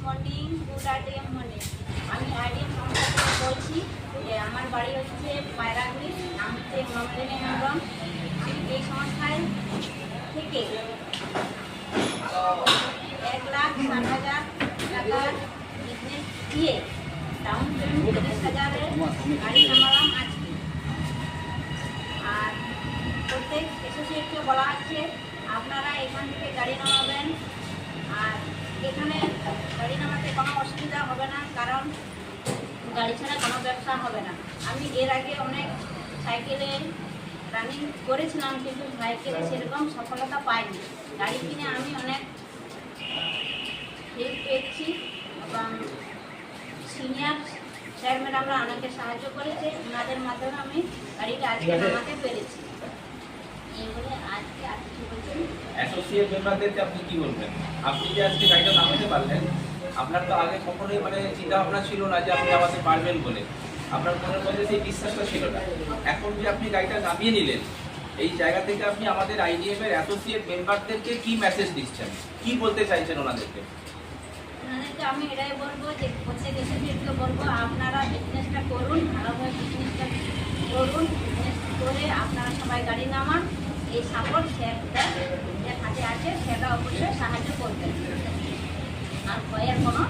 Morning, good IDM morning. আমি IDM সংস্থা থেকে বলছি যে আমার বাড়ি হচ্ছে পায়রাগুড়ি, নাম হচ্ছে মমলিনী হেমব্রম। আমি এই সংস্থায় থেকে 1,60,000 টাকার বিজনেস দিয়ে ডাউন পেমেন্ট 30,000-এর গাড়ি নামালাম আজকে। আর প্রত্যেক অ্যাসোসিয়েটকে বলা হচ্ছে আপনারা এখান থেকে গাড়ি নামাবেন। আর এখানে গাড়ি নামাতে কোনো অসুবিধা হবে না, কারণ গাড়ি ছাড়া কোনো ব্যবসা হবে না। আমি এর আগে অনেক সাইকেলে রানিং করেছিলাম, কিন্তু সাইকেলে সেরকম সফলতা পাইনি। গাড়ি কিনে আমি অনেক হেল্প পেয়েছি এবং সিনিয়র স্যার ম্যাডামরা অনেকে সাহায্য করেছে, ওনাদের মাধ্যমে আমি গাড়িটা আজকে নামাতে পেরেছি। এই বলে আজকে আর কিছু বলছেন। অ্যাসোসিয়েট মেম্বারদেরকে আপনি কি বলবেন? আপনি যে আজকে গাড়িটা নামাতে পারলেন, আপনার তো আগে কখনোই চিন্তা ভাবনা ছিল না যে আপনি নামাতে পারবেন বলে, আপনার মনের মধ্যে সেই বিশ্বাসটা ছিল না। এখন যে আপনি গাড়িটা নামিয়ে নিলেন, এই জায়গা থেকে আপনি আমাদের আইডিএম এর অ্যাসোসিয়েট মেম্বারদেরকে কি মেসেজ দিচ্ছেন, কি বলতে চাইছেন ওনাদেরকে? ওনাদেরকে আমি এটাই বলবো যে প্রত্যেক অ্যাসোসিয়েটকে বলবো আপনারা বিজনেসটা করুন, ভালোভাবে বিজনেসটা করুন। বিজনেস করে আপনারা সবাই গাড়ি নামান। এই সাপোর্ট স্যারদের যে হাতে আছে সেটা অবশ্যই সাহায্য করবেন, আর ভয়ের কোনো